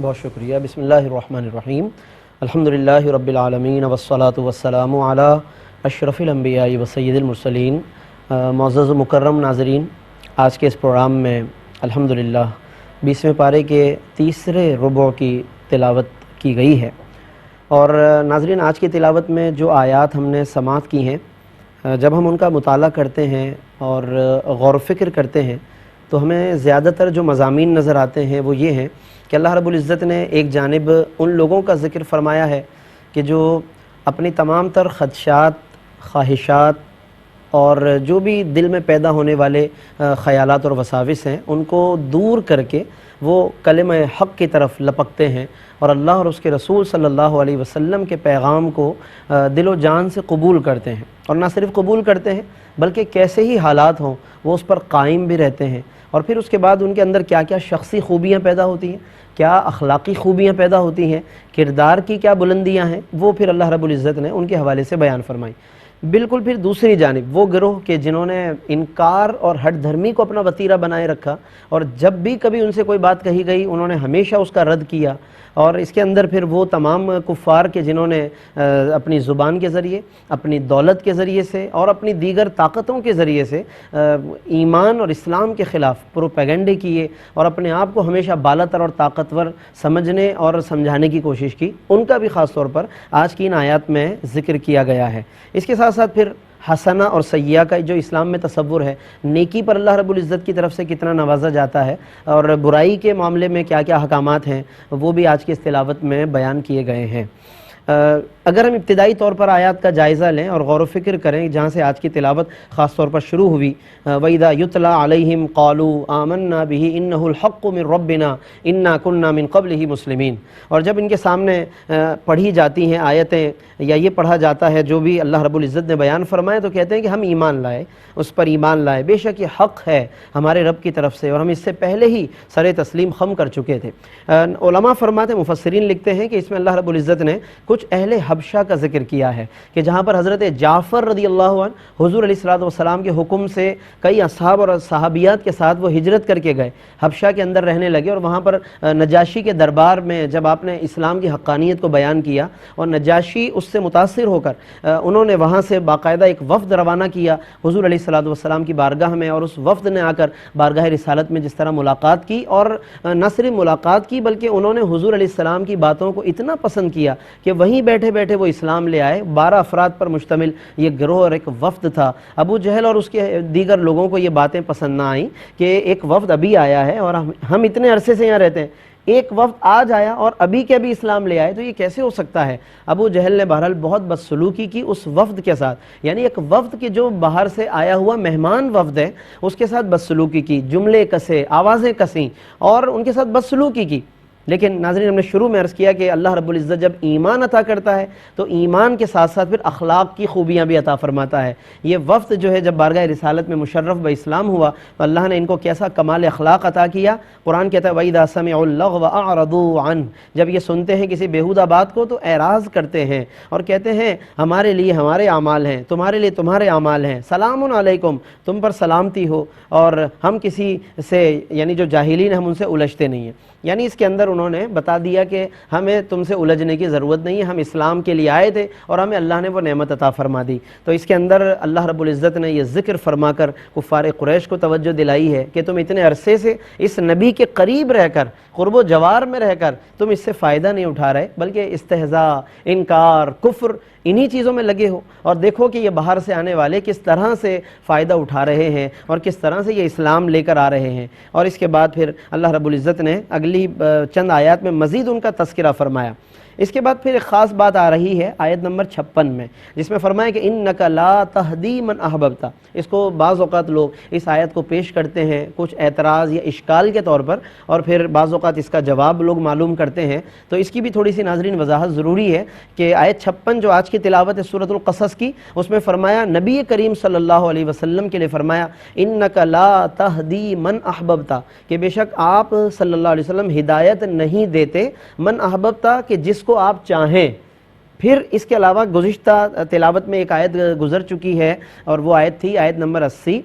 بہت شکریہ۔ بسم اللہ الرحمن الرحیم۔ الحمدللہ رب العالمین والصلاة والسلام علی اشرف الانبیاء وسید المرسلین۔ معزز و مکرم ناظرین، آج کے اس پروگرام میں الحمدللہ 20ویں پارے کے تیسرے ربع کی تلاوت کی گئی ہے، اور ناظرین آج کی تلاوت میں جو آیات ہم نے سماعت کی ہیں، جب ہم ان کا مطالعہ کرتے ہیں اور غور و فکر کرتے ہیں تو ہمیں زیادہ تر جو مضامین نظر آتے ہیں وہ یہ ہیں کہ اللہ رب العزت نے ایک جانب ان لوگوں کا ذکر فرمایا ہے کہ جو اپنی تمام تر خدشات، خواہشات اور جو بھی دل میں پیدا ہونے والے خیالات اور وساوس ہیں ان کو دور کر کے وہ کلمہ حق کی طرف لپکتے ہیں اور اللہ اور اس کے رسول صلی اللہ علیہ وسلم کے پیغام کو دل و جان سے قبول کرتے ہیں، اور نہ صرف قبول کرتے ہیں بلکہ کیسے ہی حالات ہوں وہ اس پر قائم بھی رہتے ہیں، اور پھر اس کے بعد ان کے اندر کیا کیا شخصی خوبیاں پیدا ہوتی ہیں، کیا اخلاقی خوبیاں پیدا ہوتی ہیں، کردار کی کیا بلندیاں ہیں، وہ پھر اللہ رب العزت نے ان کے حوالے سے بیان فرمائی۔ بالکل پھر دوسری جانب وہ گروہ کہ جنہوں نے انکار اور ہٹ دھرمی کو اپنا وتیرہ بنائے رکھا، اور جب بھی کبھی ان سے کوئی بات کہی گئی انہوں نے ہمیشہ اس کا رد کیا، اور اس کے اندر پھر وہ تمام کفار کے جنہوں نے اپنی زبان کے ذریعے، اپنی دولت کے ذریعے سے اور اپنی دیگر طاقتوں کے ذریعے سے ایمان اور اسلام کے خلاف پروپیگنڈے کیے اور اپنے آپ کو ہمیشہ بالا تر اور طاقتور سمجھنے اور سمجھانے کی کوشش کی، ان کا بھی خاص طور پر آج کی ان آیات میں ذکر کیا گیا ہے۔ اس کے ساتھ ساتھ پھر حسنہ اور سیئہ کا جو اسلام میں تصور ہے، نیکی پر اللہ رب العزت کی طرف سے کتنا نوازا جاتا ہے اور برائی کے معاملے میں کیا کیا احکامات ہیں، وہ بھی آج کی اس تلاوت میں بیان کیے گئے ہیں۔ اگر ہم ابتدائی طور پر آیات کا جائزہ لیں اور غور و فکر کریں جہاں سے آج کی تلاوت خاص طور پر شروع ہوئی، وَإِذَا يُتْلَى عَلَيْهِمْ قَالُوا آمَنَّا بِهِ إِنَّهُ الْحَقُّ مِنْ رَبِّنَا إِنَّا كُنَّا مِنْ قَبْلِهِ مُسْلِمِينَ، اور جب ان کے سامنے پڑھی جاتی ہیں آیتیں یا یہ پڑھا جاتا ہے جو بھی اللہ رب العزت نے بیان فرمائے تو کہتے ہیں کہ ہم ایمان لائے، اس پر ایمان لائے، بے شک یہ حق ہے ہمارے رب کی طرف سے اور ہم اس سے پہلے ہی سر تسلیم خم کر چکے تھے۔ علماء فرماتے ہیں، مفسرین لکھتے ہیں کہ اس میں اللہ رب العزت نے کچھ اہل حبشہ کا ذکر کیا ہے کہ جہاں پر حضرت جعفر رضی اللہ عنہ حضور علیہ السلام کے حکم سے کئی اصحاب اور صحابیات کے ساتھ وہ ہجرت کر کے گئے، حبشہ کے اندر رہنے لگے، اور وہاں پر نجاشی کے دربار میں جب آپ نے اسلام کی حقانیت کو بیان کیا اور نجاشی اس سے متاثر ہو کر انہوں نے وہاں سے باقاعدہ ایک وفد روانہ کیا حضور علیہ السلام کی بارگاہ میں، اور اس وفد نے آ کر بارگاہ رسالت میں جس طرح ملاقات کی، اور نہ صرف ملاقات کی بلکہ انہوں نے حضور علیہ السلام کی باتوں کو اتنا پسند کیا کہ وہیں بیٹھے بیٹھے وہ اسلام لے آئے۔ 12 افراد پر مشتمل یہ گروہ اور ایک وفد تھا۔ ابو جہل اور اس کے دیگر لوگوں کو یہ باتیں پسند نہ آئیں کہ ایک وفد ابھی آیا ہے اور ہم اتنے عرصے سے یہاں رہتے ہیں، ایک وفد آج آیا اور ابھی کے ابھی اسلام لے آئے، تو یہ کیسے ہو سکتا ہے؟ ابو جہل نے بہرحال بہت بدسلوکی کی اس وفد کے ساتھ، یعنی ایک وفد کے جو باہر سے آیا ہوا مہمان وفد ہے اس کے ساتھ بدسلوکی کی، جملے کسے، آوازیں کسیں اور ان کے ساتھ بدسلوکی کی۔ لیکن ناظرین ہم نے شروع میں عرض کیا کہ اللہ رب العزت جب ایمان عطا کرتا ہے تو ایمان کے ساتھ ساتھ پھر اخلاق کی خوبیاں بھی عطا فرماتا ہے۔ یہ وفد جو ہے جب بارگاہ رسالت میں مشرف باسلام ہوا تو اللہ نے ان کو کیسا کمال اخلاق عطا کیا۔ قرآن کہتا ہے وَإِذَا سَمِعُوا اللَّغْوَ أَعْرَضُوا عَنْهُ، جب یہ سنتے ہیں کسی بیہودہ بات کو تو اعراض کرتے ہیں اور کہتے ہیں ہمارے لیے ہمارے اعمال ہیں، تمہارے لیے تمہارے اعمال ہیں، سلام علیکم، تم پر سلامتی ہو، اور ہم کسی سے یعنی جو جاہلین ہم ان سے الجھتے نہیں ہیں۔ یعنی اس کے اندر انہوں نے بتا دیا کہ ہمیں تم سے الجھنے کی ضرورت نہیں ہے، ہم اسلام کے لیے آئے تھے اور ہمیں اللہ نے وہ نعمت عطا فرما دی۔ تو اس کے اندر اللہ رب العزت نے یہ ذکر فرما کر کفار قریش کو توجہ دلائی ہے کہ تم اتنے عرصے سے اس نبی کے قریب رہ کر، قرب و جوار میں رہ کر تم اس سے فائدہ نہیں اٹھا رہے بلکہ استہزاء، انکار، کفر، انہی چیزوں میں لگے ہو، اور دیکھو کہ یہ باہر سے آنے والے کس طرح سے فائدہ اٹھا رہے ہیں اور کس طرح سے یہ اسلام لے کر آ رہے ہیں۔ اور اس کے بعد پھر اللہ رب العزت نے اگلی چند آیات میں مزید ان کا تذکرہ فرمایا۔ اس کے بعد پھر ایک خاص بات آ رہی ہے آیت نمبر 56 میں، جس میں فرمایا کہ اِنَّكَ لَا تَهْدِي مَنْ أَحْبَبْتَ۔ اس کو بعض اوقات لوگ اس آیت کو پیش کرتے ہیں کچھ اعتراض یا اشکال کے طور پر، اور پھر بعض اوقات اس کا جواب لوگ معلوم کرتے ہیں، تو اس کی بھی تھوڑی سی ناظرین وضاحت ضروری ہے کہ آیت 56 جو آج کی تلاوت ہے سورۃ القصص کی، اس میں فرمایا نبی کریم صلی اللہ علیہ وسلم کے لیے فرمایا اِنَّكَ لَا تَهْدِي مَنْ أَحْبَبْتَ، کہ بے شک آپ صلی اللہ علیہ وسلم ہدایت نہیں دیتے من احببتا، کہ جس کو آپ چاہیں، پھر اس کے علاوہ گزشتہ تلاوت میں ایک آیت گزر چکی ہے، اور وہ آیت تھی آیت نمبر 80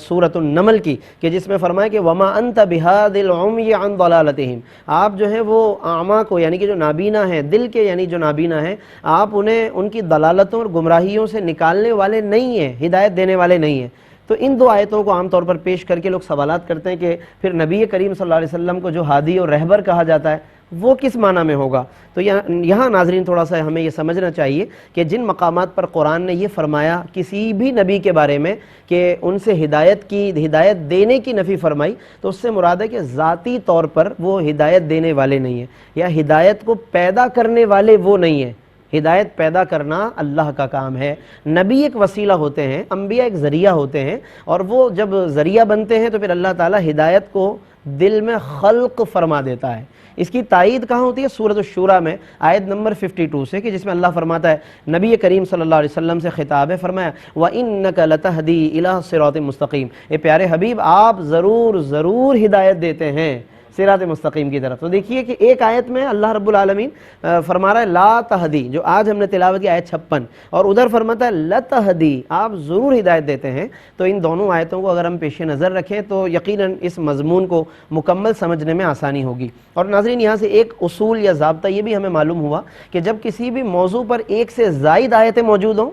سورۃ النمل کی، کہ جس میں فرمایا کہ وَمَا أَنْتَ بِهَادِ الْعُمْيِ عَنْ ضَلَالَتِهِمْ، آپ جو ہے وہ اعمیٰ کو یعنی کہ جو نابینا ہیں، دل کے یعنی جو نابینا ہیں، آپ انہیں ان کی ضلالتوں اور گمراہیوں سے نکالنے والے نہیں ہیں، ہدایت دینے والے نہیں ہیں۔ تو ان دو آیتوں کو عام طور پر پیش کر کے لوگ سوالات کرتے ہیں کہ پھر نبی کریم صلی اللہ علیہ وسلم کو جو ہادی اور رہبر کہا جاتا ہے وہ کس معنی میں ہوگا؟ تو یہاں ناظرین تھوڑا سا ہمیں یہ سمجھنا چاہیے کہ جن مقامات پر قرآن نے یہ فرمایا کسی بھی نبی کے بارے میں کہ ان سے ہدایت دینے کی نفی فرمائی، تو اس سے مراد ہے کہ ذاتی طور پر وہ ہدایت دینے والے نہیں ہیں، یا ہدایت کو پیدا کرنے والے وہ نہیں ہیں۔ ہدایت پیدا کرنا اللہ کا کام ہے، نبی ایک وسیلہ ہوتے ہیں، انبیاء ایک ذریعہ ہوتے ہیں، اور وہ جب ذریعہ بنتے ہیں تو پھر اللہ تعالیٰ ہدایت کو دل میں خلق فرما دیتا ہے۔ اس کی تائید کہاں ہوتی ہے؟ سورۃ الشورى میں آیت نمبر 52 سے، کہ جس میں اللہ فرماتا ہے، نبی کریم صلی اللہ علیہ وسلم سے خطاب ہے، فرمایا وَإِنَّكَ لَتَهْدِي إِلَىٰ صِرَاطٍ مُسْتَقِيمٍ، اے پیارے حبیب آپ ضرور ہدایت دیتے ہیں صراط مستقیم کی طرف۔ تو دیکھیے کہ ایک آیت میں اللہ رب العالمین فرما رہا ہے لا تہدی، جو آج ہم نے تلاوت کی آیت 56، اور ادھر فرماتا ہے لتہدی، آپ ضرور ہدایت دیتے ہیں۔ تو ان دونوں آیتوں کو اگر ہم پیش نظر رکھیں تو یقیناً اس مضمون کو مکمل سمجھنے میں آسانی ہوگی۔ اور ناظرین یہاں سے ایک اصول یا ضابطہ یہ بھی ہمیں معلوم ہوا کہ جب کسی بھی موضوع پر ایک سے زائد آیتیں موجود ہوں،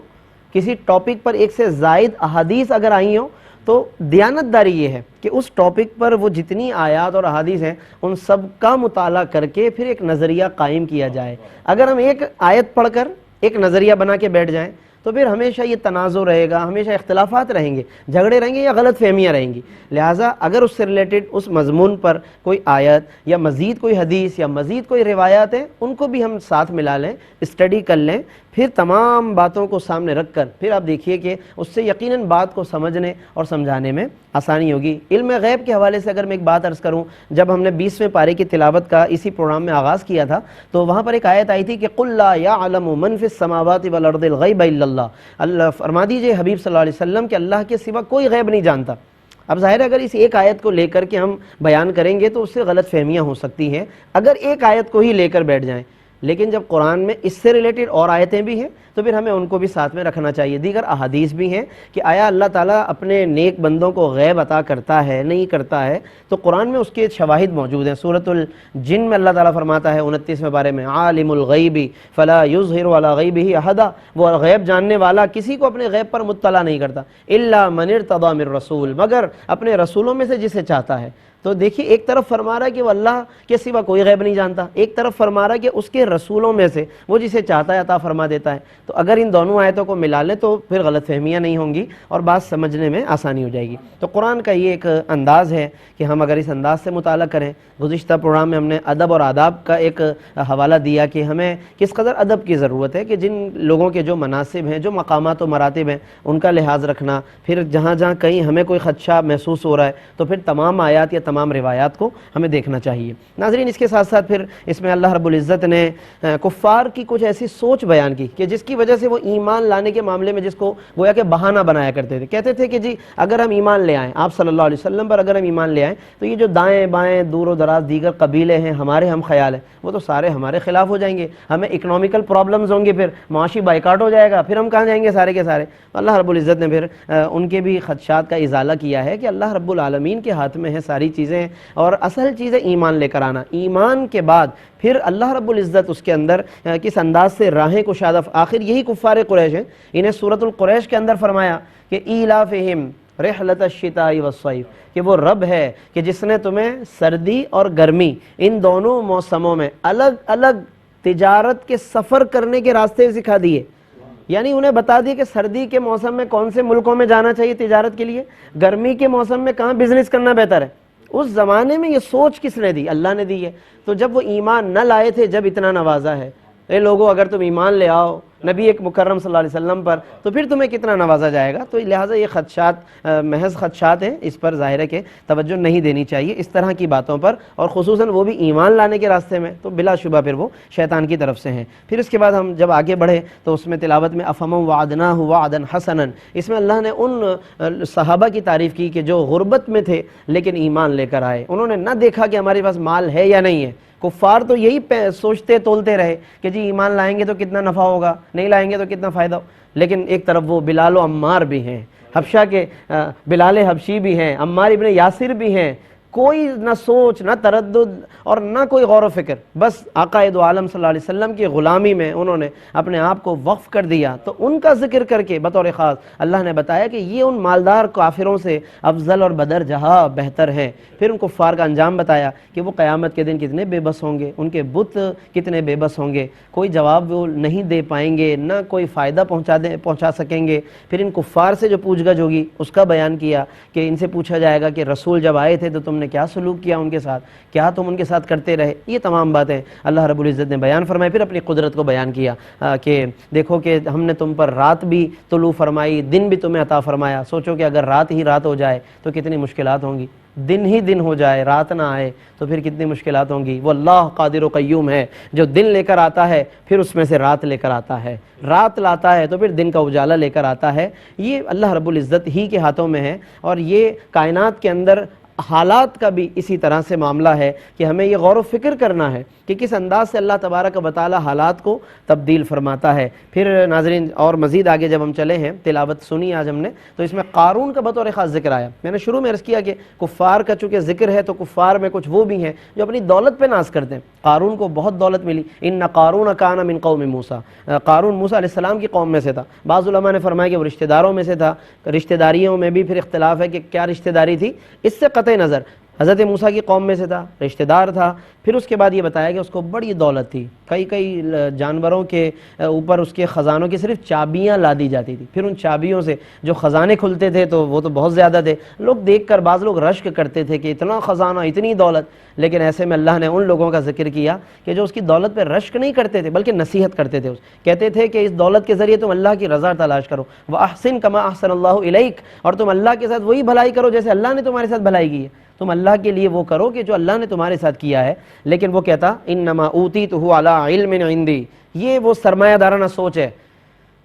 کسی ٹاپک پر ایک سے زائد احادیث اگر آئی ہوں، تو دیانتداری یہ ہے کہ اس ٹاپک پر وہ جتنی آیات اور احادیث ہیں ان سب کا مطالعہ کر کے پھر ایک نظریہ قائم کیا جائے۔ اگر ہم ایک آیت پڑھ کر ایک نظریہ بنا کے بیٹھ جائیں تو پھر ہمیشہ یہ تنازع رہے گا، ہمیشہ اختلافات رہیں گے، جھگڑے رہیں گے یا غلط فہمیاں رہیں گی۔ لہٰذا اگر اس سے ریلیٹڈ اس مضمون پر کوئی آیت یا مزید کوئی حدیث یا مزید کوئی روایات ہیں، ان کو بھی ہم ساتھ ملا لیں، اسٹڈی کر لیں، پھر تمام باتوں کو سامنے رکھ کر پھر آپ دیکھیے کہ اس سے یقیناً بات کو سمجھنے اور سمجھانے میں آسانی ہوگی۔ علم غیب کے حوالے سے اگر میں ایک بات عرض کروں، جب ہم نے 20ویں پارے کی تلاوت کا اسی پروگرام میں آغاز کیا تھا تو وہاں پر ایک آیت آئی تھی کہ قُلْ لَا يَعْلَمُ مَنْ فِي السَّمَاوَاتِ وَالْأَرْضِ الْغَيْبَ إِلَّا اللَّهُ، اللہ فرما دیجئے حبیب صلی اللہ علیہ وسلم کہ اللہ کے سوا کوئی غیب نہیں جانتا۔ اب ظاہر ہے اگر اس ایک آیت کو لے کر کے ہم بیان کریں گے تو اس سے غلط فہمیاں ہو سکتی ہیں اگر ایک آیت کو ہی لے کر بیٹھ جائیں، لیکن جب قرآن میں اس سے ریلیٹڈ اور آیتیں بھی ہیں تو پھر ہمیں ان کو بھی ساتھ میں رکھنا چاہیے۔ دیگر احادیث بھی ہیں کہ آیا اللہ تعالیٰ اپنے نیک بندوں کو غیب عطا کرتا ہے نہیں کرتا ہے، تو قرآن میں اس کے شواہد موجود ہیں۔ سورۃ الجن میں اللہ تعالیٰ فرماتا ہے 29ویں بارے میں عالم الغیب فلا یظہر علی غیبہ احدا، وہ غیب جاننے والا کسی کو اپنے غیب پر مطلع نہیں کرتا، الا من ارتضی من رسول، مگر اپنے رسولوں میں سے جسے چاہتا ہے۔ تو دیکھیے ایک طرف فرما رہا ہے کہ وہ اللہ کے سوا کوئی غیب نہیں جانتا، ایک طرف فرما رہا ہے کہ اس کے رسولوں میں سے وہ جسے چاہتا ہے عطا فرما دیتا ہے۔ تو اگر ان دونوں آیتوں کو ملا لیں تو پھر غلط فہمیاں نہیں ہوں گی اور بات سمجھنے میں آسانی ہو جائے گی۔ تو قرآن کا یہ ایک انداز ہے کہ ہم اگر اس انداز سے مطالعہ کریں، گزشتہ پروگرام میں ہم نے ادب اور آداب کا ایک حوالہ دیا کہ ہمیں کس قدر ادب کی ضرورت ہے، کہ جن لوگوں کے جو مناسب ہیں، جو مقامات و مراتب ہیں، ان کا لحاظ رکھنا، پھر جہاں جہاں کہیں ہمیں کوئی خدشہ محسوس ہو رہا ہے تو پھر تمام آیات یا تمام روایات کو ہمیں دیکھنا چاہیے۔ ناظرین اس کے ساتھ ساتھ پھر اس میں اللہ رب العزت نے کفار کی کچھ ایسی سوچ بیان کی کہ جس کی وجہ سے وہ ایمان لانے کے معاملے میں جس کو گویا کہ بہانہ بنایا کرتے تھے، کہتے تھے کہ جی اگر ہم ایمان لے آئیں آپ صلی اللہ علیہ وسلم پر، اگر ہم ایمان لے آئیں تو یہ جو دائیں بائیں دور و دراز دیگر قبیلے ہیں، ہمارے ہم خیال ہیں، وہ تو سارے ہمارے خلاف ہو جائیں گے، ہمیں اکنامیکل پرابلمز ہوں گے، پھر معاشی بائیکاٹ ہو جائے گا، پھر ہم کہاں جائیں گے سارے کے سارے۔ اللہ رب العزت نے پھر ان کے بھی خدشات کا ازالہ کیا ہے کہ اللہ رب العالمین کے ہاتھ میں ہے ساری چیزیں، اور اصل چیز ہے ایمان لے کر آنا۔ ایمان کے بعد پھر اللہ رب العزت اس کے اندر کس انداز سے راہیں کشادہ، آخر یہی کفار قریش ہیں، انہیں سورۃ القریش کے اندر فرمایا کہ ایلافہم رحلۃ الشتاء والصیف، کہ وہ رب ہے کہ جس نے تمہیں سردی اور گرمی ان دونوں موسموں میں الگ الگ تجارت کے سفر کرنے کے راستے سکھا دیے۔ یعنی انہیں بتا دی کہ سردی کے موسم میں کون سے ملکوں میں جانا چاہیے تجارت کے لیے، گرمی کے موسم میں کہاں بزنس کرنا بہتر ہے۔ اس زمانے میں یہ سوچ کس نے دی؟ اللہ نے دی ہے۔ تو جب وہ ایمان نہ لائے تھے، جب اتنا نوازا ہے، اے لوگوں اگر تم ایمان لے آؤ نبی ایک مکرم صلی اللہ علیہ وسلم پر تو پھر تمہیں کتنا نوازا جائے گا۔ تو لہٰذا یہ خدشات محض خدشات ہیں، اس پر ظاہر ہے کہ توجہ نہیں دینی چاہیے اس طرح کی باتوں پر، اور خصوصاً وہ بھی ایمان لانے کے راستے میں، تو بلا شبہ پھر وہ شیطان کی طرف سے ہیں۔ پھر اس کے بعد ہم جب آگے بڑھے تو اس میں تلاوت میں افمن وعدناہ وعدا حسنا، اس میں اللہ نے ان صحابہ کی تعریف کی کہ جو غربت میں تھے لیکن ایمان لے کر آئے، انہوں نے نہ دیکھا کہ ہمارے پاس مال ہے یا نہیں ہے، کفار تو یہی سوچتے تولتے رہے کہ جی ایمان لائیں گے تو کتنا نفع ہوگا، نہیں لائیں گے تو کتنا فائدہ ہو. لیکن ایک طرف وہ بلال و عمار بھی ہیں، حبشہ کے بلال حبشی بھی ہیں، عمار ابن یاسر بھی ہیں. کوئی نہ سوچ نہ تردد اور نہ کوئی غور و فکر، بس آقا دو عالم صلی اللہ علیہ وسلم کی غلامی میں انہوں نے اپنے آپ کو وقف کر دیا. تو ان کا ذکر کر کے بطور خاص اللہ نے بتایا کہ یہ ان مالدار کافروں سے افضل اور بدر جہاں بہتر ہیں. پھر ان کفار کا انجام بتایا کہ وہ قیامت کے دن کتنے بے بس ہوں گے، ان کے بت کتنے بے بس ہوں گے، کوئی جواب وہ نہیں دے پائیں گے، نہ کوئی فائدہ پہنچا سکیں گے. پھر ان کفار سے جو پوچھ گچھ ہوگی اس کا بیان کیا کہ ان سے پوچھا جائے گا کہ رسول جب آئے تھے تو تم نے کیا سلوک کیا ان کے ساتھ، کیا تم ان کے ساتھ کرتے رہے. یہ تمام باتیں اللہ رب العزت نے بیان فرمائی. پھر اپنی قدرت کو بیان کیا کہ دیکھو کہ ہم نے تم پر رات بھی طلوع فرمائی، دن بھی تمہیں عطا فرمایا. سوچو کہ اگر رات ہی رات ہو جائے تو کتنی مشکلات ہوں گی، دن ہی دن ہو جائے رات نہ آئے تو پھر کتنی مشکلات ہوں گی. وہ اللہ قادر و قیوم ہے جو دن لے کر آتا ہے پھر اس میں سے رات لے کر آتا ہے، رات لاتا ہے تو پھر دن کا اجالا لے کر آتا ہے. یہ اللہ رب العزت ہی کے ہاتھوں میں ہے. اور یہ کائنات کے اندر حالات کا بھی اسی طرح سے معاملہ ہے کہ ہمیں یہ غور و فکر کرنا ہے کہ کس انداز سے اللہ تبارک و تعالی حالات کو تبدیل فرماتا ہے. پھر ناظرین اور مزید آگے جب ہم چلے ہیں، تلاوت سنی آج ہم نے، تو اس میں قارون کا بطور خاص ذکر آیا. میں نے شروع میں عرض کیا کہ کفار کا چونکہ ذکر ہے تو کفار میں کچھ وہ بھی ہیں جو اپنی دولت پہ ناز کرتے ہیں. قارون کو بہت دولت ملی. ان قارون کان من قوم موسیٰ، قارون موسیٰ علیہ السلام کی قوم میں سے تھا. بعض علماء نے فرمایا کہ وہ رشتہ داروں میں سے تھا. رشتہ داریوں میں بھی پھر اختلاف ہے کہ کیا رشتہ داری تھی. اس سے قطع نظر حضرت موسیٰ کی قوم میں سے تھا، رشتہ دار تھا. پھر اس کے بعد یہ بتایا کہ اس کو بڑی دولت تھی، کئی جانوروں کے اوپر اس کے خزانوں کی صرف چابیاں لا دی جاتی تھی. پھر ان چابیوں سے جو خزانے کھلتے تھے تو وہ تو بہت زیادہ تھے. لوگ دیکھ کر بعض لوگ رشک کرتے تھے کہ اتنا خزانہ، اتنی دولت. لیکن ایسے میں اللہ نے ان لوگوں کا ذکر کیا کہ جو اس کی دولت پہ رشک نہیں کرتے تھے بلکہ نصیحت کرتے تھے. کہتے تھے کہ اس دولت کے ذریعے تم اللہ کی رضا تلاش کرو، وَأَحْسِن كَمَا أَحْسَنَ اللَّهُ إِلَيْكَ، اور تم اللہ کے ساتھ وہی بھلائی کرو جیسے اللہ نے تمہارے ساتھ بھلائی کی ہے. تم اللہ کے لیے وہ کرو کہ جو اللہ نے تمہارے ساتھ کیا ہے. لیکن وہ کہتا انما اوتیتہ علی علم عندی، یہ وہ سرمایہ دارانہ سوچ ہے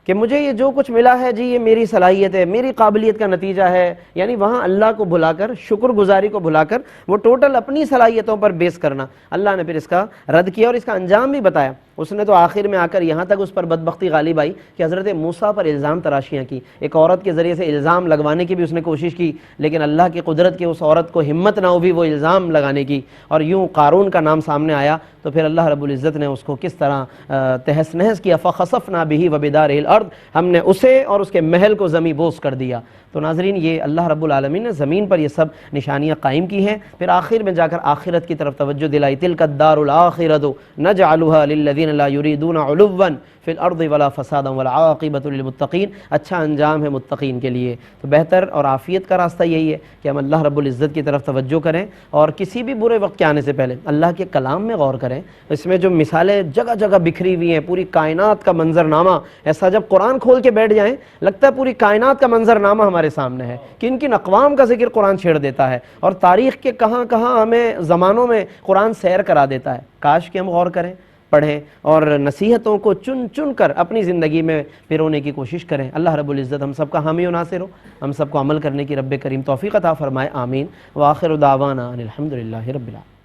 کہ مجھے یہ جو کچھ ملا ہے جی یہ میری صلاحیت ہے، میری قابلیت کا نتیجہ ہے. یعنی وہاں اللہ کو بھلا کر، شکر گزاری کو بھلا کر وہ ٹوٹل اپنی صلاحیتوں پر بیس کرنا. اللہ نے پھر اس کا رد کیا اور اس کا انجام بھی بتایا. اس نے تو آخر میں آ کر یہاں تک اس پر بدبختی غالب آئی کہ حضرت موسیٰ پر الزام تراشیاں کی. ایک عورت کے ذریعے سے الزام لگوانے کی بھی اس نے کوشش کی، لیکن اللہ کی قدرت کے اس عورت کو ہمت نہ ہوئی وہ الزام لگانے کی، اور یوں قارون کا نام سامنے آیا. تو پھر اللہ رب العزت نے اس کو کس طرح تہس نہس کیا. فخسفنا به وبداره الارض، ہم نے اسے اور اس کے محل کو زمیں بوس کر دیا. تو ناظرین یہ اللہ رب العالمین نے زمین پر یہ سب نشانیاں قائم کی ہیں. پھر آخر میں جا کر آخرت کی طرف توجہ دلائی. تلک الدار الاخرۃ نجعلها للذین لا یریدون علوا فی الارض ولا فسادا والعاقبۃ للمتقین، اچھا انجام ہے متقین کے لیے. تو بہتر اور عافیت کا راستہ یہی ہے کہ ہم اللہ رب العزت کی طرف توجہ کریں اور کسی بھی برے وقت کے آنے سے پہلے اللہ کے کلام میں غور کریں. اس میں جو مثالیں جگہ جگہ بکھری ہوئی ہیں، پوری کائنات کا منظرنامہ ایسا، جب قرآن کھول کے بیٹھ جائیں لگتا ہے پوری کائنات کا منظرنامہ ہمارے سامنے ہے. کن کن اقوام کا ذکر قرآن چھیڑ دیتا ہے اور تاریخ کے کہاں کہاں ہمیں زمانوں میں قرآن سیر کرا دیتا ہے. کاش کہ ہم غور کریں، پڑھیں اور نصیحتوں کو چن چن کر اپنی زندگی میں پرونے کی کوشش کریں. اللہ رب العزت ہم سب کا حامی و ناصر ہو، ہم سب کو عمل کرنے کی رب کریم توفیق عطا فرمائے. آمین. وآخر دعوانا ان الحمد للہ رب العالمین.